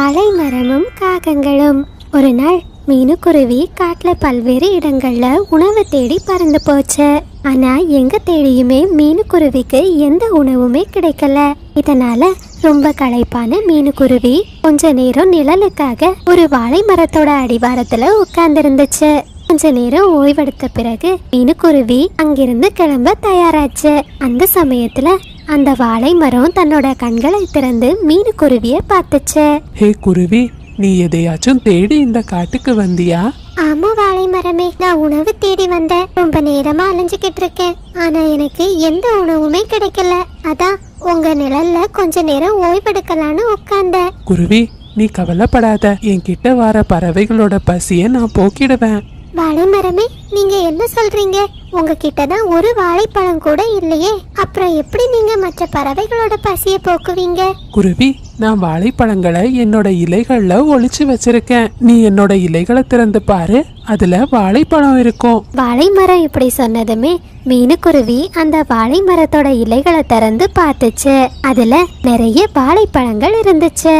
வாழை மரமும் காகங்களும். ஒரு நாள் மீனுக்குருவி காட்டுல பல்வேறு இடங்கள்ல உணவு தேடி பறந்து போச்சு. ஆனா எங்க தேடியுமே மீனுக்குருவிக்கு எந்த உணவுமே கிடைக்கல. இதனால ரொம்ப களைப்பான மீனுக்குருவி கொஞ்ச நேரம் நிழலுக்காக ஒரு வாழை மரத்தோட அடிவாரத்துல உட்கார்ந்துருந்துச்சு. கொஞ்ச நேரம் ஓய்வெடுத்த பிறகு மீனுக்குருவி அங்கிருந்து கிளம்ப தயாராச்சு. அந்த சமயத்துல அந்த வாழை மரம் தன்னோட கண்களை திறந்து மீனுக்குருவிய பார்த்துச்சு. ஹே குருவி, நீ எதையாச்சும் தேடி இந்த காட்டுக்கு வந்தியா? ஆமா வாழை மரமே, நான் உணவு தேடி வந்தேன். ரொம்ப நேரமா அலைஞ்சுக்கிட்டு இருக்கேன். ஆனா எனக்கு எந்த உணவுமே கிடைக்கல. அதான் உங்க நிழல்ல கொஞ்ச நேரம் ஓய்வெடுக்கலான்னு உட்கார்ந்தேன். குருவி, நீ கவலைப்படாத. என்கிட்ட வர பறவைகளோட பசிய நான் போக்கிடுவேன். வாழை மரமே, நீங்க என்ன சொல்றீங்க? உங்ககிட்ட தான் ஒரு வாழைப்பழம் கூட இல்லையே. அப்புறம் எப்படி நீங்க மற்ற பறவைகளோட பசிய போக்குவீங்க? குருவி, நான் வாழைப்பழங்களை என்னோட இலைகள்ல ஒளிச்சு வச்சிருக்கேன். நீ என்னோட இலைகளை திறந்து பாரு, அதுல வாழைப்பழம் இருக்கும். வாழை மரம் இப்படி சொன்னதுமே மீனுக்குருவி அந்த வாழை மரத்தோட இலைகளை திறந்து பார்த்துச்சு. அதுல நிறைய வாழைப்பழங்கள் இருந்துச்சு.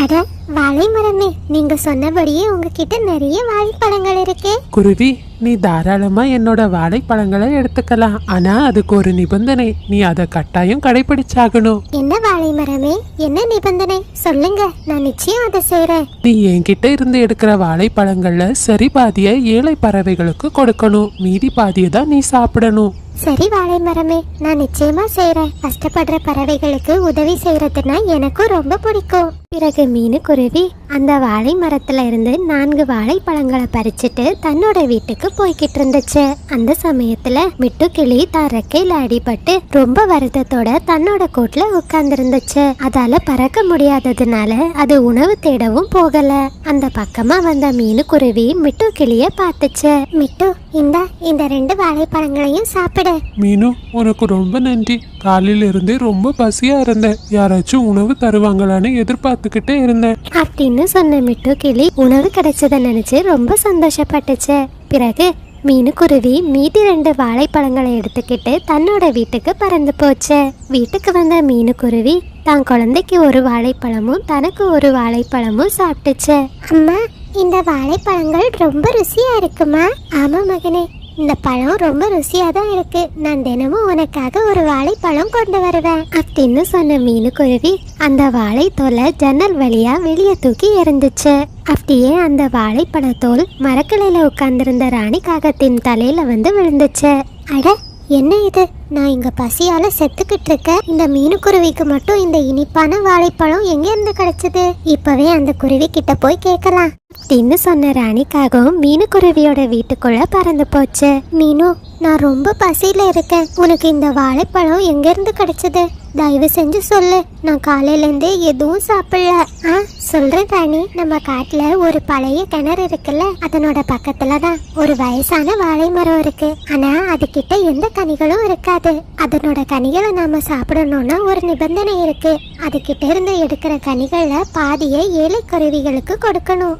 அட வாழை மரமே, நீங்க சொன்னபடியே உங்ககிட்ட நிறைய வாழைப்பழங்கள் இருக்கு. குருவி, நீ தாராளமா என்னோட வாழைப்பழங்களை எடுத்துக்கலாம். ஆனா அதுக்கு ஒரு நிபந்தனை. நீ அதை கட்டாயம் கடைபிடிச்சாகணும். என்ன வாழை மரமே, என்ன நிபந்தனை சொல்லுங்க, நான் நிச்சயம் அதை செய்றேன். நீ என்கிட்ட இருந்து எடுக்கிற வாழைப்பழங்கள்ல சரி பாதிய ஏழை பறவைகளுக்கு கொடுக்கணும். மீதி பாதியை தான் நீ சாப்பிடணும். சரி வாழை மரமே, நான் நிச்சயமா செய்றேன். கஷ்டப்படுற பறவைகளுக்கு உதவி செய்யறதுன்னா எனக்கும் ரொம்ப பிடிக்கும். பிறகு மீனுக்குருவி அந்த வாழை மரத்துல இருந்து 4 வாழைப்பழங்களை பறிச்சுட்டு தன்னோட வீட்டுக்கு போய்கிட்டு இருந்துச்சு. அந்த சமயத்துல மிட்டுக்கிளி தான் ரெக்கையில அடிபட்டு ரொம்ப வருத்தத்தோட தன்னோட கூட்டுல உட்கார்ந்து இருந்துச்சு. அதால பறக்க முடியாததுனால அது உணவு தேடவும் போகல. அந்த பக்கமா வந்த மீனுக்குருவி மிட்டுக்கிளிய பார்த்துச்சு. மிட்டு, இந்த 2 வாழைப்பழங்களையும் சாப்பிடு. மீனு, உனக்கு ரொம்ப நன்றி. காலையில இருந்தே ரொம்ப பசியா இருந்தேன். யாராச்சும் உணவு தருவாங்களான்னு எதிர்பார்த்துக்கிட்டே இருந்தேன் அப்படின்னு சொன்ன மிட்டுக்கிளி உணவு கிடைச்சதை நினைச்சு ரொம்ப சந்தோஷப்பட்டுச்சு. பிறகு மீனுக்குருவி மீதி 2 வாழைப்பழங்களை எடுத்துக்கிட்டு தன்னோட வீட்டுக்கு பறந்து போச்சு. வீட்டுக்கு வந்த மீனுக்குருவி தான் குழந்தைக்கு ஒரு வாழைப்பழமும் தனக்கு ஒரு வாழைப்பழமும் சாப்பிட்டுச்சு. அம்மா, இந்த வாழைப்பழங்கள் ரொம்ப ருசியா இருக்குமா? ஆமா மகனே, இந்த பழம் ரொம்ப ருசியா தான் இருக்கு. நான் தினமும் உனக்காக ஒரு வாழைப்பழம் கொண்டு வருவேன் அப்படின்னு சொன்ன மீனுக்குருவி அந்த வாழைத்தோலை ஜன்னல் வழியா வெளியே தூக்கி எறிஞ்சிச்சு. அப்படியே அந்த வாழைப்பழத்தோல் மரக்கிளையில உட்கார்ந்திருந்த ராணி காகத்தின் தலையில வந்து விழுந்துச்சு. அட, என்ன இது? நான் இங்க பசியால செத்துக்கிட்டு இருக்கேன். இந்த மீனுக்குருவிக்கு மட்டும் இந்த இனிப்பான வாழைப்பழம் எங்க இருந்து கிடைச்சது? இப்பவே அந்த குருவி கிட்ட போய் கேட்கலாம் அப்படின்னு சொன்ன ராணிக்காகவும் மீனுக்குருவியோட வீட்டுக்குள்ள பறந்து போச்சு. மீனு, நான் ரொம்ப பசியில இருக்கேன். உனக்கு இந்த வாழைப்பழம் எங்க இருந்து கிடைச்சது? தயவு செஞ்சு சொல்லு. நான் காலையில இருந்தே எதுவும் சாப்பிடல. சொல்றேன் ராணி. நம்ம காட்டுல ஒரு பழைய கிணறு இருக்குல்ல, அதனோட பக்கத்துலதான் ஒரு வயசான வாழை மரம் இருக்கு. ஆனா அது கிட்ட எந்த கனிகளும் இருக்காது. அதனோட கனிகளை நாம சாப்பிடணும்னா ஒரு நிபந்தனை இருக்கு. அது கிட்ட இருந்து எடுக்கிற கனிகள்ல பாதியை ஏழை குருவிகளுக்கு கொடுக்கணும்.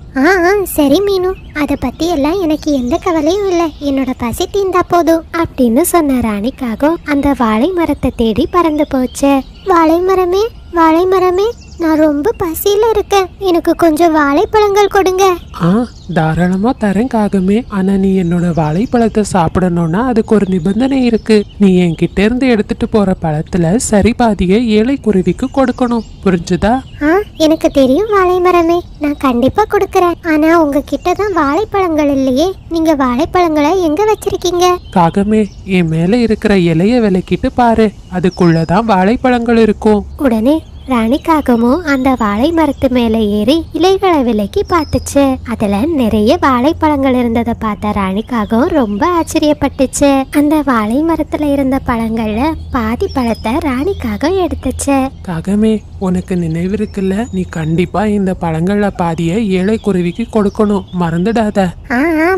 சரி மீனு, அதை பத்தி எல்லாம் எனக்கு எந்த கவலையும் இல்லை. என்னோட பசி தீந்தா போதும் அப்படின்னு சொன்ன ராணிக்காகவும் அந்த வாழை மரத்தை தேடி பறந்து போச்சு. வாழை மரமே, வாழை மரமே, நான் ரொம்ப பசியில இருக்கேன். எனக்கு கொஞ்சம் வாழைப்பழங்கள் கொடுங்க. தாராளமா தரேன் காகமே. ஆனா நீ என்னோட வாழைப்பழத்தை சாப்பிடணும்னா அதுக்கு ஒரு நிபந்தனை இருக்கு. நீ என்கிட்ட இருந்து எடுத்துட்டு போற பழத்துல சரி பாதியை ஏழை குருவிக்கு கொடுக்கணும். புரிஞ்சுதா? எனக்கு தெரியும் வாழை மரமே, நான் கண்டிப்பா கொடுக்கறேன். ஆனா உங்ககிட்ட தான் வாழைப்பழங்கள் இல்லையே. நீங்க வாழைப்பழங்களை எங்க வச்சிருக்கீங்க? காகமே, என் மேல இருக்கிற இலைய விலக்கிட்டு பாரு, அதுக்குள்ளதான் வாழைப்பழங்கள் இருக்கும். உடனே ராணிக்காகமும் அந்த வாழை மரத்து மேல ஏறி இலைகளை விலக்கி பார்த்துச்சு. அதுல நிறைய வாழைப்பழங்கள் இருந்ததை பார்த்த ராணிக்காகவும் ரொம்ப ஆச்சரியப்பட்டுச்சு. அந்த வாழை மரத்துல இருந்த பழங்கள்ல பாதி பழத்தை ராணிக்காகவும் எடுத்துச்சு. காகமே, உனக்கு நினைவு இருக்குல்ல, நீ கண்டிப்பா இந்த பழங்கள்ல பாதிய ஏழை குருவிக்கு கொடுக்கணும். மறந்துடாத.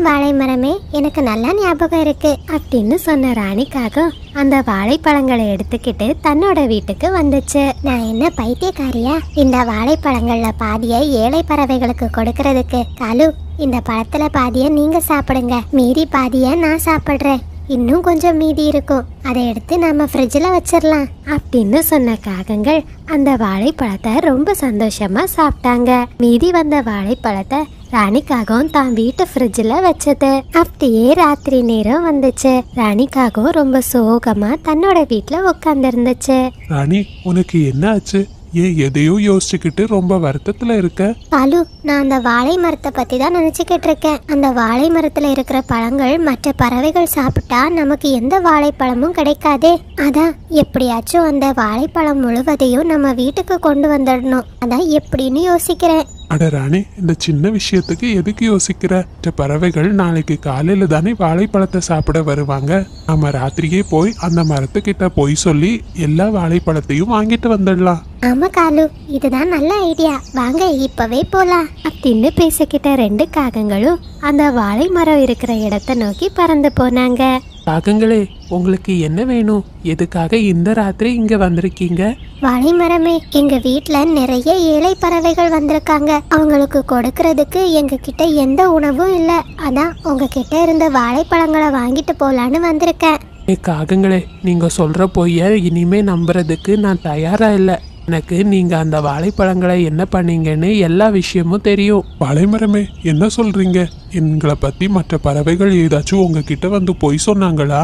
வாழை மரமே, எனக்கு நல்லா ஞாபகம் இருக்கு அப்படின்னு சொன்ன ராணிக்காகவும் அந்த வாழைப்பழங்களை எடுத்துக்கிட்டு தன்னோட வீட்டுக்கு வந்துச்சு. நான் என்ன பைத்தியக்காரியா? இந்த வாழைப்பழங்கள்ல பாதியை ஏழை பறவைகளுக்கு கொடுக்கறதுக்கு? காலு, இந்த பழத்துல பாதியை நீங்க சாப்பிடுங்க, மீதி பாதியை நான் சாப்பிடுறேன். இன்னும் கொஞ்சம் மீதி இருக்கும், அதை எடுத்து நம்ம ஃப்ரிட்ஜில் வச்சிடலாம் அப்படின்னு சொன்ன காகங்கள் அந்த வாழைப்பழத்தை ரொம்ப சந்தோஷமா சாப்பிட்டாங்க. மீதி வந்த வாழைப்பழத்தை ராணிக்காகவும் தான் வீட்டு ஃப்ரிட்ஜில் வச்சது. அப்படியே ராத்திரி நேரம் வந்துச்சு. ராணிக்காகவும் ரொம்ப சோகமா தன்னோட வீட்டில் உட்காந்துருந்துச்சு. ராணி, உனக்கு என்ன ஆச்சு? ஏன் எதையோ யோசிச்சுக்கிட்டு ரொம்ப வருத்தத்துல இருக்க? பாலு, நான் அந்த வாழை மரத்தை பத்தி தான் நினைச்சுக்கிட்டு இருக்கேன். அந்த வாழை மரத்துல இருக்கிற பழங்கள் மற்ற பறவைகள் சாப்பிட்டா நமக்கு எந்த வாழைப்பழமும் கிடைக்காதே. அதான் எப்படியாச்சும் அந்த வாழைப்பழம் முழுவதையும் நம்ம வீட்டுக்கு கொண்டு வந்துடணும். அதான் எப்படின்னு யோசிக்கிறேன். அட ராணி, இந்த சின்ன விஷயத்துக்கு எதுக்கு யோசிக்கிற? பறவைகள் நாளைக்கு காலையில தானே வாழைப்பழத்தை சாப்பிட வருவாங்க. நம்ம ராத்திரியே போய் அந்த மரத்துக்கிட்ட போய் சொல்லி எல்லா வாழைப்பழத்தையும் வாங்கிட்டு வந்துடலாம். ஆமா காலு, இதுதான் நல்ல ஐடியா. வாங்க இப்பவே போலாம் அப்படின்னு பேசிக்கிட்ட 2 காகங்களும் அந்த வாழை மரம் இருக்கிற இடத்தை நோக்கி பறந்து போனாங்க. காகங்களே, உங்களுக்கு என்ன வேணும்? எதுக்காக இந்த ராத்திரி இங்க வந்திருக்கீங்க? வாழை மரமே, எங்க வீட்ல நிறைய ஏழை பறவைகள் வந்திருக்காங்க. அவங்களுக்கு கொடுக்கறதுக்கு எங்க கிட்ட எந்த உணவும் இல்ல. அதான் உங்ககிட்ட இருந்த வாழைப்பழங்களை வாங்கிட்டு போலான்னு வந்திருக்கேன். காகங்களே, நீங்க சொல்ற பொய்ய இனிமே நம்புறதுக்கு நான் தயாரா இல்ல. எனக்கு நீங்க அந்த வாழைப்பழங்களை என்ன பண்ணீங்கன்னு எல்லா விஷயமும் தெரியும். வாழைமரமே, என்ன சொல்றீங்க? எங்களை பத்தி மற்ற பறவைகள் ஏதாச்சும் உங்ககிட்ட வந்து பொய் சொன்னாங்களா?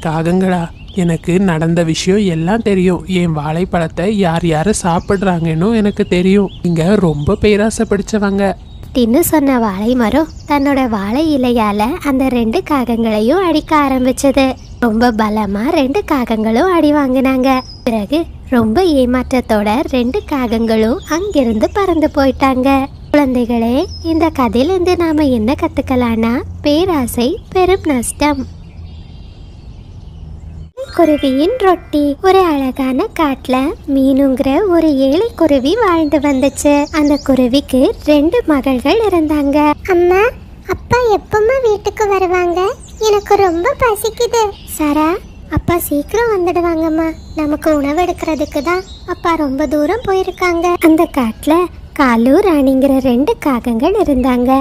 காகங்களா, எனக்கு நடந்த விஷயம் எல்லாம் தெரியும். என் வாழைப்பழத்தை யார் யாரு சாப்பிடுறாங்கன்னு எனக்கு தெரியும். நீங்க ரொம்ப பேராசை பிடிச்சவங்க அப்படின்னு சொன்ன வாழை மரம் தன்னோட வாழை இலையால அந்த 2 காகங்களையும் அடிக்க ஆரம்பிச்சது. ரொம்ப பலமா 2 காகங்களும் அடி வாங்கினாங்க. பிறகு ரொம்ப ஏமாற்றத்தோட 2 காகங்களும் அங்கிருந்து பறந்து போயிட்டாங்க. குழந்தைகளே, இந்த கதையிலிருந்து நாம என்ன கத்துக்கலாம்னா, பேராசை பெரும் நஷ்டம். குருவியின் ரொட்டி. ஒரு அழகான காட்டுல மீனுங்கிற ஒரு ஏழை குருவி வாழ்ந்து வந்துச்சு. அந்த குருவிக்கு 2 மகள்கள் இருந்தாங்க. அம்மா, அப்பா எப்பமா வீட்டுக்கு வருவாங்க? எனக்கு ரொம்ப பசிக்குது. சரா, அப்பா சீக்கிரம் வந்துடுவாங்கம்மா. நமக்கு உணவு எடுக்கிறதுக்கு தான் அப்பா ரொம்ப தூரம் போயிருக்காங்க. அந்த காட்டுல காலு, ராணிங்கிற 2 காகங்கள் இருந்தாங்க.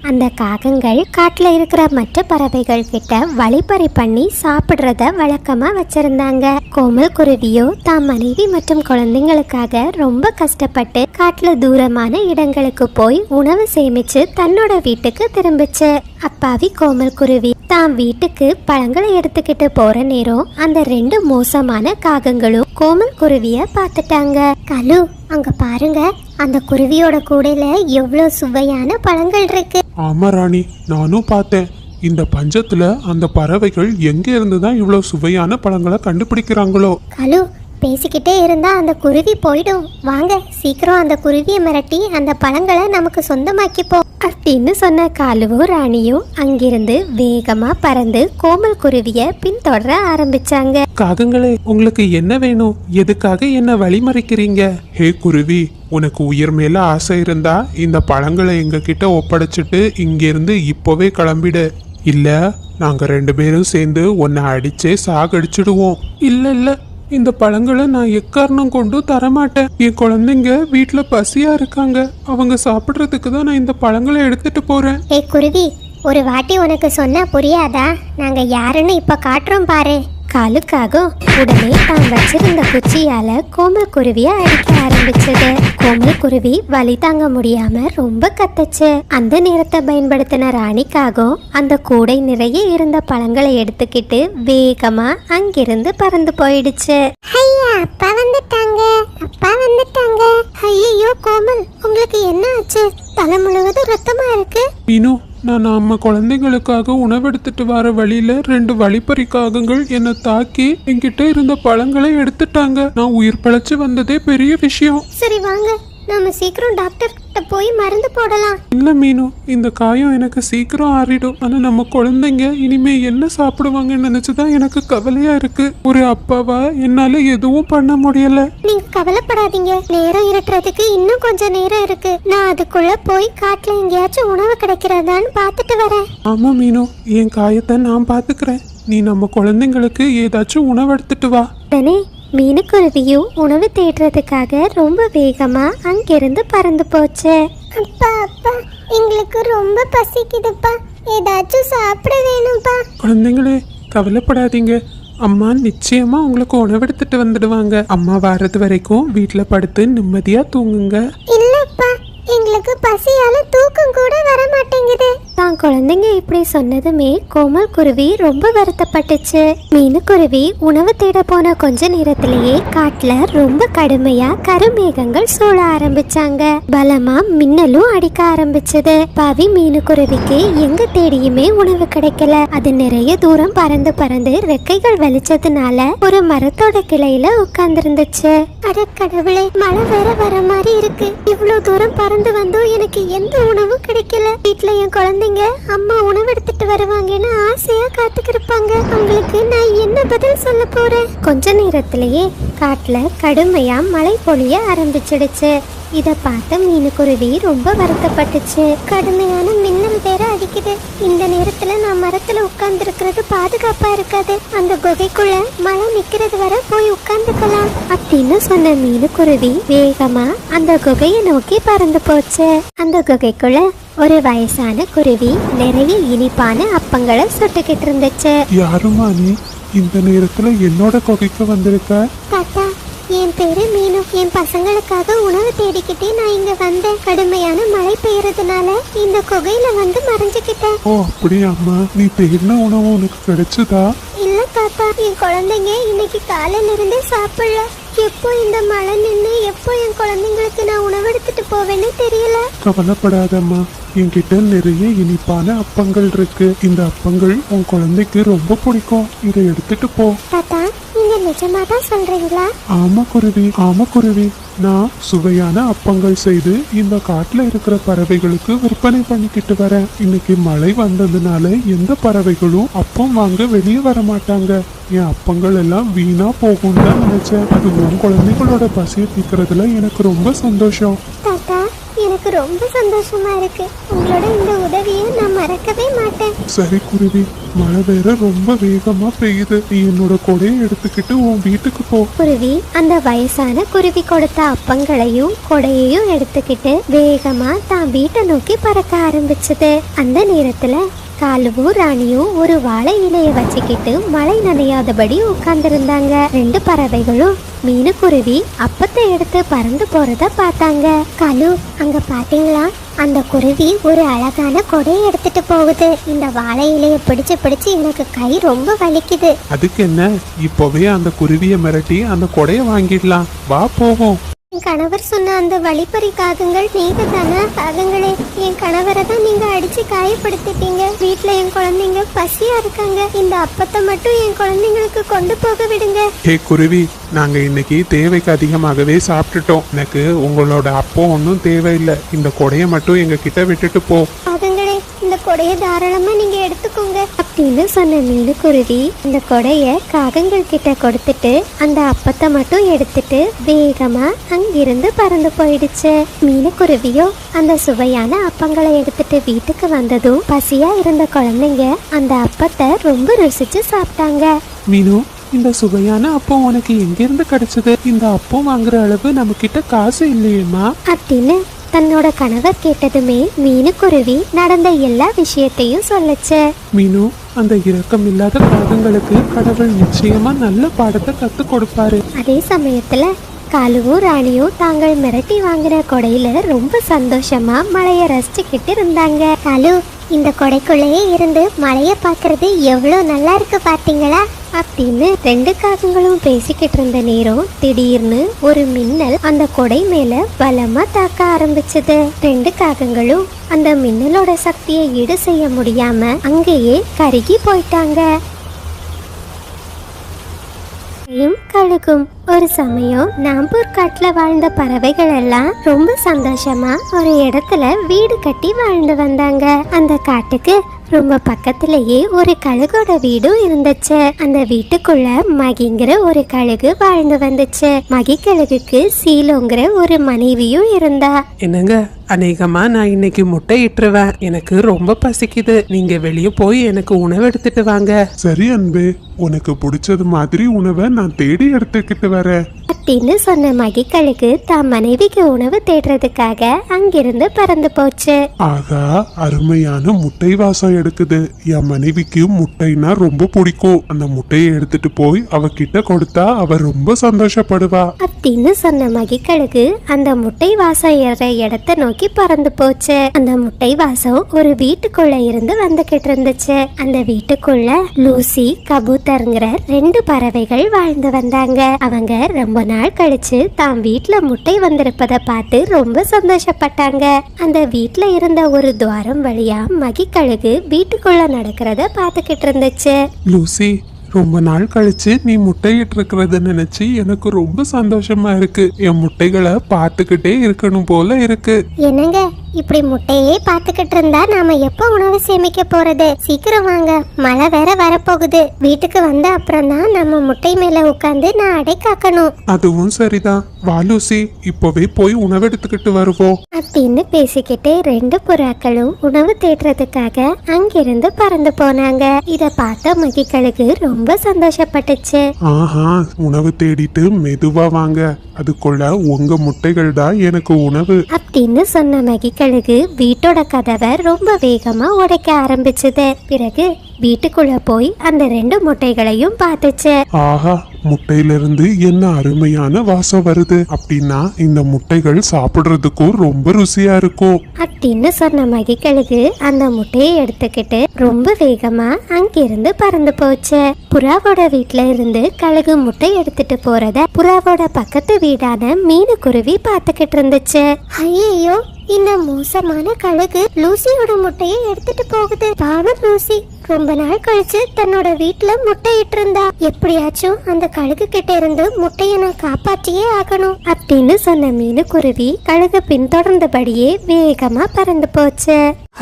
அந்த காகங்கள் காட்டுல இருக்கிற மற்ற பறவைகள் கிட்ட வழிப்பறி பண்ணி சாப்பிடுறத வழக்கமா வச்சிருந்தாங்க. கோமல் குருவியோ தான் மனைவி மற்றும் குழந்தைங்களுக்காக ரொம்ப கஷ்டப்பட்டு காட்டுல தூரமான இடங்களுக்கு போய் உணவு சேமிச்சு தன்னோட வீட்டுக்கு திரும்பிச்சு. அப்பாவி கோமல் குருவி தான் வீட்டுக்கு பழங்களை எடுத்துக்கிட்டு போற நேரம் அந்த 2 மோசமான காகங்களும் கோமல் குருவிய பார்த்துட்டாங்க. கலு, அங்க பாருங்க, அந்த குருவியோட கூடையில எவ்வளவு சுவையான பழங்கள் இருக்கு. ஆமா ராணி, நானும் பார்த்தேன். இந்த பஞ்சத்துல அந்த பறவைகள் எங்க இருந்துதான் இவ்வளவு சுவையான பழங்களை கண்டுபிடிக்கிறாங்களோ? கலு, பேசிக்கிட்டே இருந்தா அந்த குருவி போயிடும். வாங்க சீக்கிரம் அந்த குருவியை மிரட்டி அந்த பழங்களை நமக்கு சொந்தமாக்கிப்போம் அப்படின்னு சொன்ன காலுவும் ராணியும் அங்கிருந்து வேகமா பறந்து கோமல் குருவிய பின்தொடர ஆரம்பிச்சாங்க. காகங்களே, உங்களுக்கு என்ன வேணும்? எதுக்காக என்ன வழிமறிக்கிறீங்க? ஹே குருவி, உனக்கு உயிர் மேல ஆசை இருந்தா இந்த பழங்களை எங்க கிட்ட ஒப்படைச்சிட்டு இங்கிருந்து இப்போவே கிளம்பிடு. இல்ல நாங்க 2 பேரும் சேர்ந்து உன்னை அடிச்சே சாகடிச்சிடுவோம். இல்ல இல்ல, இந்த பழங்களை நான் எக்காரணம் கொண்டும் தரமாட்டேன். என் குழந்தைங்க வீட்டுல பசியா இருக்காங்க. அவங்க சாப்பிடுறதுக்கு தான் நான் இந்த பழங்களை எடுத்துட்டு போறேன். ஏ குருவி, ஒரு வாட்டி உனக்கு சொன்னா புரியாதா? நாங்க யாருன்னு இப்ப காட்டுறோம் பாரு. காலுக்காகும் உடனே தான் வச்சிருந்த குச்சியால கோமல் குருவிய அடிக்க ஆரம்பிச்சது. கோமல் குருவி வலி தாங்க முடியாம ரொம்ப கத்துச்சு. அந்த நேரத்தை பயன்படுத்தின ராணிக்காகும் அந்த கூடை நிறைய இருந்த பழங்களை எடுத்துக்கிட்டு வேகமா அங்கிருந்து பறந்து போயிடுச்சு. ஐயா, அப்பா வந்துட்டாங்க, அப்பா வந்துட்டாங்க. ஐயோ கோமல், உங்களுக்கு என்ன ஆச்சு? தலை முழுவதும் ரத்தமா இருக்கு. மீனு, நான் நம்ம குழந்தைங்களுக்காக உணவெடுத்துட்டு வர வழியில 2 வழிப்பறி காகங்கள் என்னை தாக்கி என்கிட்ட இருந்த பழங்களை எடுத்துட்டாங்க. நான் உயிர் பிழைச்சு வந்ததே பெரிய விஷயம். சரி வாங்க, நாம சீக்கிரம் டாக்டர் கிட்ட போய் மருந்து போடலாம். இல்ல மீனு, இந்த காயம் எனக்கு சீக்கிரம் ஆறிடும். ஆனா நம்ம குழந்தைங்க இனிமே என்ன சாப்பிடுவாங்கன்னு நினைச்சுதான் எனக்கு கவலையா இருக்கு. ஒரு அப்பாவா என்னால எதுவும் பண்ண முடியல. நீங்க கவலைப்படாதீங்க, நேரம் இருட்டுறதுக்கு இன்னும் கொஞ்சம் நேரம் இருக்கு. நான் அதுக்குள்ள போய் காட்டுல எங்கேயாச்சும் உணவு கிடைக்கிறதான்னு பாத்துட்டு வரேன். ஆமா மீனு, என் காயத்தை நான் பாத்துக்கிறேன். நீ நம்ம குழந்தைங்களுக்கு ஏதாச்சும் உணவு எடுத்துட்டு வா. உடனே மீனுக்குருவியும் உணவு தேடுறதுக்காக ரொம்ப வேகமா அங்கிருந்து பறந்து போச்சு. அப்பா அப்பா, எங்களுக்கு ரொம்ப பசிக்குதுப்பா, ஏதாச்சும் சாப்பிட வேணும்பா. குழந்தைங்களே, கவலைப்படாதீங்க. அம்மா நிச்சயமா உங்களுக்கு உணவெடுத்துட்டு வந்துடுவாங்க. அம்மா வர்றது வரைக்கும் வீட்டுல படுத்து நிம்மதியா தூங்குங்க. இல்லப்பா, எங்களுக்கு பசியால தூக்கம் கூட வர மாட்டேங்குது. தான் குழந்தைங்க இப்படி சொன்னதுமே கோமல் குருவி ரொம்ப வருத்தப்பட்டுச்சு. மீனுக்குருவி உணவு தேட போன கொஞ்ச நேரத்திலேயே காட்டுல ரொம்ப கடுமையா கருமேகங்கள் சூழ ஆரம்பிச்சாங்க. பலமா மின்னலும் அடிக்க ஆரம்பிச்சது. பாவி மீனுக்குருவிக்கு எங்க தேடியுமே உணவு கிடைக்கல. அது நிறைய தூரம் பறந்து பறந்து ரெக்கைகள் வலிச்சதுனால ஒரு மரத்தோட கிளையில உட்கார்ந்துருந்துச்சு. அட கடவுளே, மழை வேற வர மாதிரி இருக்கு. இவ்வளவு தூரம் பறந்து வந்தும் எனக்கு எந்த உணவும் கிடைக்கல. வீட்டுல என் குழந்தைங்க அம்மா உணவு எடுத்துட்டு வருவாங்கன்னு ஆசையா காத்துக்கிருப்பாங்க. அவங்களுக்கு நான் என்ன பதில் சொல்ல போறேன்? கொஞ்ச நேரத்திலேயே காட்டுல கடுமையா மழை பொழிய ஆரம்பிச்சிடுச்சு. இத பார்த்த மீனுக்குருவி ரொம்ப வருத்தப்பட்டுச்சு. கடுமையான மின்னல் வேற அடிக்குது. இந்த நேரத்துல நான் மரத்துல உட்கார்ந்து இருக்கிறது பாதுகாப்பா இருக்காது. அந்த குகைக்குள்ள மழை நிக்கிறது வரை போய் உட்கார்ந்துக்கலாம் அப்படின்னு சொன்ன மீனுக்குருவி வேகமா அந்த குகையை நோக்கி பறந்து போச்சு. அந்த குகைக்குள்ள ஒரு வயசான குருவி நிறைய இனிப்பான அப்பங்களை சுட்டுக்கிட்டு இருந்துச்சு. யாருமா நீ இந்த நேரத்துல என்னோட குகைக்கு வந்திருக்க? தாத்தா, என் பேரு மீனு. என் பசங்களுக்காக உணவு தேடிக்கிட்டே நான் இங்க வந்தேன். கடுமையான மழை பெய்யறதுனால இந்த குகையில வந்து மறைஞ்சுக்கிட்டேன். ஓ அப்படியாம்மா, நீ தேடின உணவு உனக்கு கிடைச்சதா? இல்ல தாத்தா, என் குழந்தைங்க இன்னைக்கு காலையில இருந்தே சாப்பிடல. எப்போ இந்த மழை நின்று எப்போ என் குழந்தைங்களுக்கு நான் உணவு எடுத்துட்டு போவேன்னு தெரியல. கவலைப்படாதம்மா, என்கிட்ட நிறைய இனிப்பான அப்பங்கள் இருக்கு. இந்த அப்பங்கள் உன் குழந்தைக்கு ரொம்ப பிடிக்கும். இதை எடுத்துட்டு போ. தாத்தா, நீங்க நிஜமா தான் சொல்றீங்களா? ஆமா குருவி, நான் சுவையான அப்பங்கள் செய்து இந்த காட்டுல இருக்கிற பறவைகளுக்கு விற்பனை பண்ணிக்கிட்டு வரேன். இன்னைக்கு மழை வந்ததுனால எந்த பறவைகளும் அப்பம் வாங்க வெளியே வர மாட்டாங்க. என் அப்பங்கள் எல்லாம் வீணா போகும் தான் நினைச்சேன். அது உன் குழந்தைகளோட பசியை தீர்க்கறதுல எனக்கு ரொம்ப சந்தோஷம். தாத்தா, எனக்கு ரொம்ப சந்தோஷமா இருக்கு. உங்களோட இந்த உதவியை நான் மறக்கவே மாட்டேன். சரி குருவி, மழை வேற ரொம்ப வேகமா பெய்யுது. நீ என்னோட கொடையை எடுத்துக்கிட்டு உன் வீட்டுக்கு போ. குருவி அந்த வயசான குருவி கொடுத்த அப்பங்களையும் கொடையையும் எடுத்துக்கிட்டு வேகமா தான் வீட்டை நோக்கி பறக்க ஆரம்பிச்சது. அந்த நேரத்துல காலுவும் ராணியும் ஒரு வாழை இலைய வச்சுக்கிட்டு மழை நனையாதபடி உட்கார்ந்துருந்தாங்க. ரெண்டு பறவைகளும் மீனுக்குருவி அப்பத்தை எடுத்து பறந்து போறத பார்த்தாங்க. காலு, அங்க பாத்தீங்களா? அந்த குருவி ஒரு அழகான கொடையை எடுத்துட்டு போகுது. இந்த வாழை இலைய பிடிச்சு பிடிச்சு எனக்கு கை ரொம்ப வலிக்குது. அதுக்கு என்ன, இப்பவே அந்த குருவியை மிரட்டி அந்த கொடையை வாங்கிடலாம். வா போவோம். என் கணவர் சொன்ன அந்த வழிப்பறி காகங்கள் நீங்க தானே? காகங்களே, என் கணவரை தான் நீங்க அடிச்சு காயப்படுத்திட்டீங்க. வீட்டுல என் குழந்தைங்க பசியா இருக்காங்க. இந்த அப்பத்தை மட்டும் என் குழந்தைங்களுக்கு கொண்டு போக விடுங்க. ஹே குருவி, நாங்க இன்னைக்கு தேவைக்கு அதிகமாகவே சாப்பிட்டுட்டோம். எனக்கு உங்களோட அப்பம் ஒன்றும் தேவையில்லை. இந்த கொடையை மட்டும் எங்க கிட்ட விட்டுட்டு போ. காகங்களே, இந்த கொடையை தாராளமா நீங்க எடுத்துக்கோங்க அப்படின்னு சொன்ன மீனுக்குருவி இந்த கொடைய காகங்கள் கிட்ட கொடுத்துட்டு அந்த அப்பத்தை மட்டும் எடுத்துட்டு வேகமா அங்கிருந்து பறந்து போயிடுச்சு. மீனுக்குருவியோ அந்த சுவையான அப்பங்களை எடுத்துட்டு வீட்டுக்கு வந்ததும் பசியா இருந்த குழந்தைங்க அந்த அப்பத்தை ரொம்ப ருசிச்சு சாப்பிட்டாங்க. மீனு, இந்த சுவையான அப்பம் உனக்கு எங்கிருந்து கிடைச்சது? இந்த அப்பம் வாங்குற அளவு நம்ம கிட்ட காசு இல்லையேம்மா அப்படின்னு தன்னோட கணவர் கேட்டதுமே மீனுக்குருவி நடந்த எல்லா விஷயத்தையும் சொல்லுச்சு. மீனு, அந்த இரக்கம் இல்லாத காகங்களுக்கு கடவுள் நிச்சயமா நல்ல பாடத்தை கத்து கொடுப்பாரு. அதே சமயத்துல காலுவும் ராணியும் தாங்கள் மிரட்டி வாங்கின கொடையில ரொம்ப சந்தோஷமா மழைய ரசிச்சுக்கிட்டு இருந்தாங்க. காலு, இந்த கொடைக்குள்ளேயே இருந்து மழைய பாக்குறது எவ்வளவு நல்லா இருக்கு பாத்தீங்களா அப்படின்னு ரெண்டு காகங்களும் பேசிக்கிட்டு இருந்த நேரம் திடீர்னு ஒரு மின்னல் அந்த கொடை மேல பலமா தாக்க ஆரம்பிச்சது. ரெண்டு காகங்களும் அந்த மின்னலோட சக்தியை ஈடு செய்ய முடியாம அங்கேயே கருகி போயிட்டாங்க. கழுகும். ஒரு சமயம் நாம்பூர் காட்டுல வாழ்ந்த பறவைகள் எல்லாம் ரொம்ப சந்தோஷமா ஒரு இடத்துல வீடு கட்டி வாழ்ந்து வந்தாங்க. அந்த காட்டுக்கு ரொம்ப பக்கத்திலேயே ஒரு கழுகோட வீடும் இருந்துச்சு. அந்த வீட்டுக்குள்ள மகிங்கிற ஒரு கழுகு வாழ்ந்து வந்துச்சு. மகி கழுகுக்கு சீலோங்கிற ஒரு மனைவியும் இருந்தா. என்னங்க, அநேகமா நான் இன்னைக்கு முட்டை இட்டுருவேன். எனக்கு ரொம்ப பசிக்குது. நீங்க வெளியே போய் எனக்கு உணவு எடுத்துட்டு வாங்க. சரி அன்பே, உனக்கு பிடிச்சது மாதிரி உணவை நான் தேடி எடுத்துக்கிட்டு வரேன் அப்படின்னு சொன்ன மகிக்களுக்கு தான் மனைவிக்கு உணவு தேடுறதுக்காக அங்கிருந்து பறந்து போச்சு. ஆகா, அருமையான முட்டை வாசம் எடுக்குது. என் மனைவிக்கு முட்டைனா ரொம்ப பிடிக்கும். அந்த முட்டையை எடுத்துட்டு போய் அவகிட்ட கொடுத்தா அவ ரொம்ப சந்தோஷப்படுவா அப்படின்னு சொன்ன மகிக்களுக்கு அந்த முட்டை வாசம் ஏற இடத்தை நோக்கி பறந்து போச்சு. அந்த முட்டை வாசம் ஒரு வீட்டுக்குள்ள இருந்து வந்துகிட்டு இருந்துச்சு. அந்த வீட்டுக்குள்ள லூசி, கபூத்தருங்கிற 2 பறவைகள் வாழ்ந்து வந்தாங்க. அவங்க ரொம்ப நாள் கழிச்சு தான் வீட்ல முட்டை வந்திருப்பத பார்த்து ரொம்ப சந்தோஷப்பட்டாங்க. அந்த வீட்ல இருந்த ஒரு துவாரம் வழியா மகிக்கழுகு வீட்டுக்குள்ள நடக்கிறத பார்த்துக்கிட்டு இருந்துச்சு. லூசி, ரொம்ப நாள் கழிச்சு நீ முட்டையிட்டு இருக்கிறத நினைச்சு எனக்கு ரொம்ப சந்தோஷமா இருக்கு. என் முட்டைகளை பார்த்துக்கிட்டே இருக்கணும் போல இருக்கு. என்னங்க, இப்படி முட்டையே பார்த்துக்கிட்டு இருந்தா நாம எப்ப உணவு சேமிக்க போறது? சீக்கிரம் வாங்க, மழை வேற வரப்போகுது. வீட்டுக்கு வந்த அப்புறம் தான் நம்ம முட்டை மேல உட்காந்து நான் அடை காக்கணும். அதுவும் சரிதான். வா லூசி, இப்பவே போய் உணவு எடுத்துக்கிட்டு வருவோம் அப்படின்னு பேசிக்கிட்டே 2 புறாக்களும் உணவு தேடுறதுக்காக அங்கிருந்து பறந்து போனாங்க. இத பார்த்த மகிக்கழுகு ரொம்ப சந்தோஷப்பட்டுச்சு. ஆஹா, உணவு தேடிட்டு மெதுவா வாங்க. அதுக்குள்ள உங்க முட்டைகள் தான் எனக்கு உணவு அப்படின்னு சொன்ன மகிக்கழுகு வீட்டோட கதவை ரொம்ப வேகமா உடைக்க ஆரம்பிச்சது. பிறகு வீட்டுக்குள்ள போய் அந்த 2 முட்டைகளையும் பார்த்துச்சு. ஆஹா, முட்டையிலிருந்து என்ன அருமையான வாசம் வருது. அப்படின்னா இந்த முட்டைகள் சாப்பிடுறதுக்கும் ரொம்ப ருசியா இருக்கும் அப்படின்னு சொன்ன மகிக்கழுகு அந்த முட்டையை எடுத்துக்கிட்டு ரொம்ப வேகமா அங்கிருந்து பறந்து போச்சு. புறாவோட வீட்டுல இருந்து கழுகு முட்டை எடுத்துட்டு போறத புறாவோட பக்கத்து வீடான மீனுக்குருவி பார்த்துக்கிட்டு இருந்துச்சு. ஐயோ, இந்த மோசமான கழுகு லூசியோட முட்டையை எடுத்துட்டு போகுது. பாவம் லூசி ரொம்ப நாள் கழிச்சு தன்னோட வீட்டுல முட்டையிட்டு இருந்தா. எப்படியாச்சும் அந்த கழுகு கிட்ட இருந்து முட்டையை நான் காப்பாற்றியே ஆகணும் அப்படின்னு சொன்ன மீனுக்குருவி கழுகு பின்தொடர்ந்தபடியே வேகமா பறந்து போச்சு.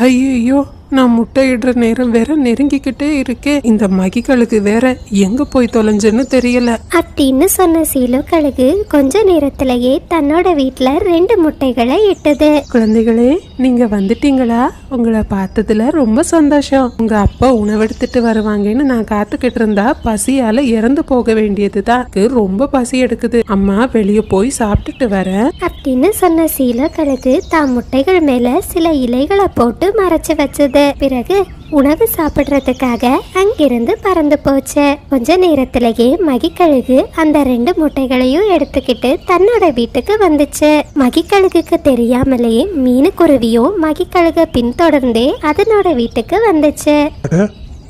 ஐயோ, நான் முட்டையிடுற நேரம் வேற நெருங்கிக்கிட்டே இருக்கேன். இந்த மகிகளுக்கு வேற எங்க போய் தொலைஞ்சேன்னு தெரியல அப்படின்னு சொன்ன சீலோ கழுகு கொஞ்ச நேரத்திலேயே தன்னோட வீட்டுல 2 முட்டைகளை இட்டது. குழந்தைகளே, நீங்க வந்துட்டீங்களா? உங்களை பார்த்ததுல ரொம்ப சந்தோஷம். உங்க அப்பா உணவெடுத்துட்டு வருவாங்கன்னு நான் காத்துக்கிட்டு இருந்தா பசியால இறந்து போக வேண்டியதுதான். ரொம்ப பசி எடுக்குது. அம்மா வெளியே போய் சாப்பிட்டுட்டு வரேன் அப்படின்னு சொன்ன சீலோ கழுகு தான் முட்டைகள் மேல சில இலைகளை போட்டு மறைச்சு வச்சது. பிறகு உணவு சாப்பிடுறதுக்காக அங்கிருந்து பறந்து போச்சு. கொஞ்ச நேரத்திலேயே மகிக்கழுகு அந்த 2 முட்டைகளையும் எடுத்துக்கிட்டு தன்னோட வீட்டுக்கு வந்துச்சு. மகிக்கழுகுக்கு தெரியாமலேயே மீனுக்குருவியும் மகிக்கழுக பின்தொடர்ந்தே அதனோட வீட்டுக்கு வந்துச்சு.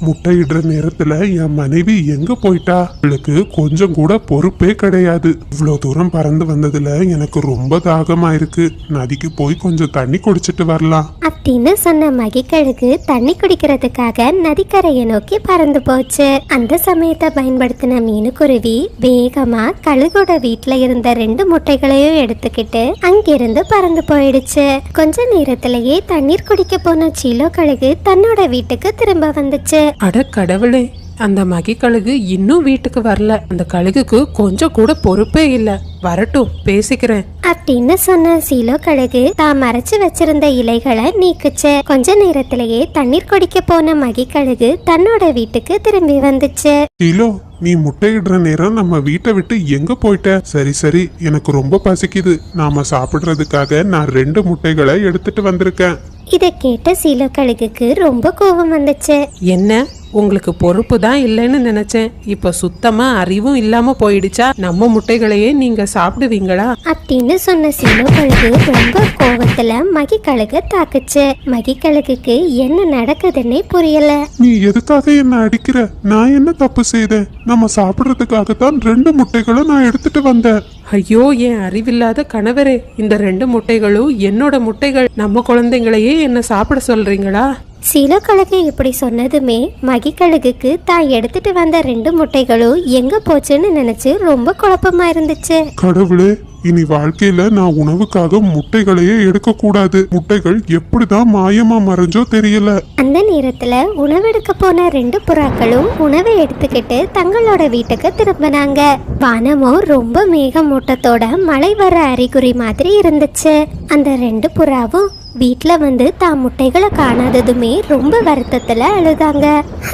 முட்டையிடுற நேரத்துல என் மனைவி எங்க போயிட்டா? அவளுக்கு கொஞ்சம் கூட பொறுப்பே கிடையாது. இவ்வளவு தூரம் பறந்து வந்ததுல எனக்கு ரொம்ப தாகமா இருக்கு. நதிக்கு போய் கொஞ்சம் தண்ணி குடிச்சிட்டு வரலாம் அப்படின்னு சொன்ன மகிக்கழுகு தண்ணி குடிக்கிறதுக்காக நதிக்கரையை நோக்கி பறந்து போச்சு. அந்த சமயத்தை பயன்படுத்தின மீனுக்குருவி வேகமா கழுகோட வீட்டுல இருந்த 2 முட்டைகளையும் எடுத்துக்கிட்டு அங்கிருந்து பறந்து போயிடுச்சு. கொஞ்ச நேரத்திலேயே தண்ணீர் குடிக்க போன சீலோ கழுகு தன்னோட வீட்டுக்கு திரும்ப வந்துச்சு. அட கடவுளே, அந்த மகிக்கழுகு இன்னும் வீட்டுக்கு வரல. அந்த கழுகுக்கு கொஞ்சம் கூட பொறுப்பே இல்ல. வரட்டும், பேசிக்கிறேன் அப்படின்னு சொன்ன சீலோ கழுகு தான் மறைச்சு வச்சிருந்த இலைகளை நீக்குச்சு. கொஞ்ச நேரத்திலேயே தண்ணீர் குடிக்க போன மகிக்கழுகு தன்னோட வீட்டுக்கு திரும்பி வந்துச்சு. சீலோ, நீ முட்டையிடுற நேரம் நம்ம வீட்டை விட்டு எங்க போயிட்ட? சரி சரி, எனக்கு ரொம்ப பசிக்குது. நாம சாப்பிடுறதுக்காக நான் 2 முட்டைகளை எடுத்துட்டு வந்திருக்கேன். இத கேட்ட சீலோ கழுகுக்கு ரொம்ப கோபம் வந்துச்சு. என்ன, உங்களுக்கு பொறுப்பு தான் இல்லைன்னு நினைச்சேன். இப்ப சுத்தமா அறிவும் இல்லாம போயிடுச்சா? நம்ம முட்டைகளையே நீங்க சாப்பிடுவீங்களா? அப்படின்னு சொன்ன சீலோ கழுகு ரொம்ப கோபத்துல மகிக்கழுக தாக்குச்சு. மகிக்கழுகுக்கு என்ன நடக்குதுன்னே புரியல. நீ எதுக்காக என்ன அடிக்கிற? நான் என்ன தப்பு செய்தேன்? நம்ம சாப்பிடுறதுக்காக தான் 2 முட்டைகளை நான் எடுத்துட்டு வந்தேன். ஐயோ, என் அறிவில்லாத கணவரே, இந்த 2 முட்டைகளும் என்னோட முட்டைகள். நம்ம குழந்தைங்களையே என்ன சாப்பிட சொல்றீங்களா? சீலோ கழுகு இப்படி சொன்னதுமே மகிக்கழுகுக்கு தான் எடுத்துட்டு வந்த 2 முட்டைகளும் எங்க போச்சுன்னு நினைச்சு ரொம்ப குழப்பமா இருந்துச்சு. கடவுளே, இனி வாழ்க்கையில நான் உணவுக்காக முட்டைகளையே எடுக்க கூடாது. முட்டைகள் எப்படிதான் மாயமா மறைஞ்சோ தெரியல. அந்த நேரத்துல உணவெடுக்க போன 2 புறாக்களும் உணவை எடுத்துக்கிட்டு தங்களோட வீட்டுக்கு திரும்பினாங்க. வானமும் ரொம்ப மேகமூட்டத்தோட மழை வர அறிகுறி மாதிரி இருந்துச்சு. அந்த 2 புறாவும் வீட்ல வந்து தான் முட்டைகளை காணாததுமே ரொம்ப வருத்தத்துல அழுதாங்க.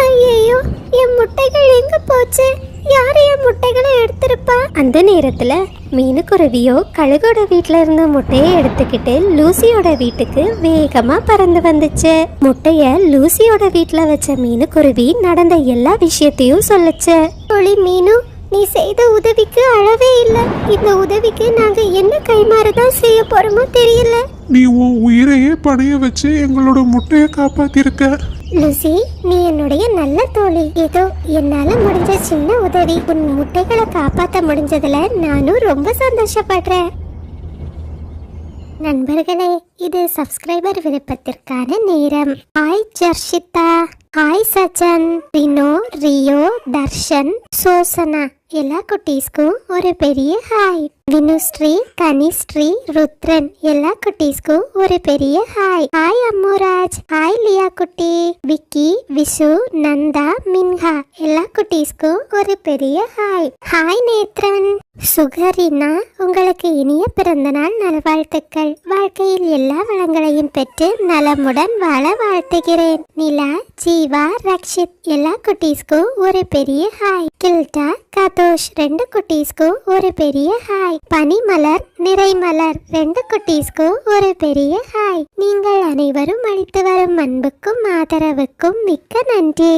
ஐயோ, என் முட்டைகள் எங்க போச்சு? யாரையா முட்டைகளை எடுத்திருப்பா? அந்த நேரத்துல மீனுக்குருவியோ கழுகோட வீட்டுல இருந்த முட்டையை எடுத்துக்கிட்டு லூசியோட வீட்டுக்கு வேகமா பறந்து வந்துச்சு. முட்டைய லூசியோட வீட்டுல வச்ச மீனுக்குருவி நடந்த எல்லா விஷயத்தையும் சொல்லுச்சு. ஒளி மீனு, நீ செய்த உதவிக்கு அளவே இல்ல. இந்த உதவிக்கு நாங்க என்ன கைமாறுதான் செய்ய போறோமோ தெரியல. நீ உன் உயிரையே பணைய வச்சு எங்களோட முட்டையை காப்பாத்திருக்க. லூசி, நீ என்னுடைய நல்ல தோழி. ஏதோ என்னால முடிஞ்ச சின்ன உதவி. உன் முட்டைகளை காப்பாற்ற முடிஞ்சதுல நானும் ரொம்ப சந்தோஷப்படுறேன். நண்பர்களே, இது சப்ஸ்கிரைபர் விருப்பத்திற்கான நேரம். ஹாய் ஜர்ஷிதா, ஹாய் சஜன், ரினோ, ரியோ, தர்ஷன், சோசனா எல்லா குட்டீஸ்க்கும் ஒரு பெரிய ஹாய். வினுஸ்ரீ, கனிஸ்ரீ, ருத்ரன் எல்லா குட்டீஸ்க்கும் ஒரு பெரிய ஹாய். ஹாய் அம்முராஜ், ஹாய் லியா குட்டி, விக்கி, விஷு, நந்தா, மின்ஹா எல்லா குட்டீஸ்க்கும் ஒரு பெரிய ஹாய். ஹாய் நேத்ரன். சுகரினா, உங்களுக்கு இனிய பிறந்த நாள் நல்வாழ்த்துக்கள். வாழ்க்கையில் எல்லா வளங்களையும் பெற்று நலமுடன் வாழ வாழ்த்துகிறேன். நிலா, ஜீவா, ரக்ஷித் எல்லா குட்டீஸ்க்கும் ஒரு பெரிய ஹாய். கில்டா, கதோஷ் 2 குட்டீஸ்க்கும் ஒரு பெரிய ஹாய். பனிமலர், நிறைமலர் 2 குட்டீஸ்க்கும் ஒரு பெரிய ஹாய். நீங்கள் அனைவரும் அளித்து வரும் அன்புக்கும் ஆதரவுக்கும் மிக்க நன்றி.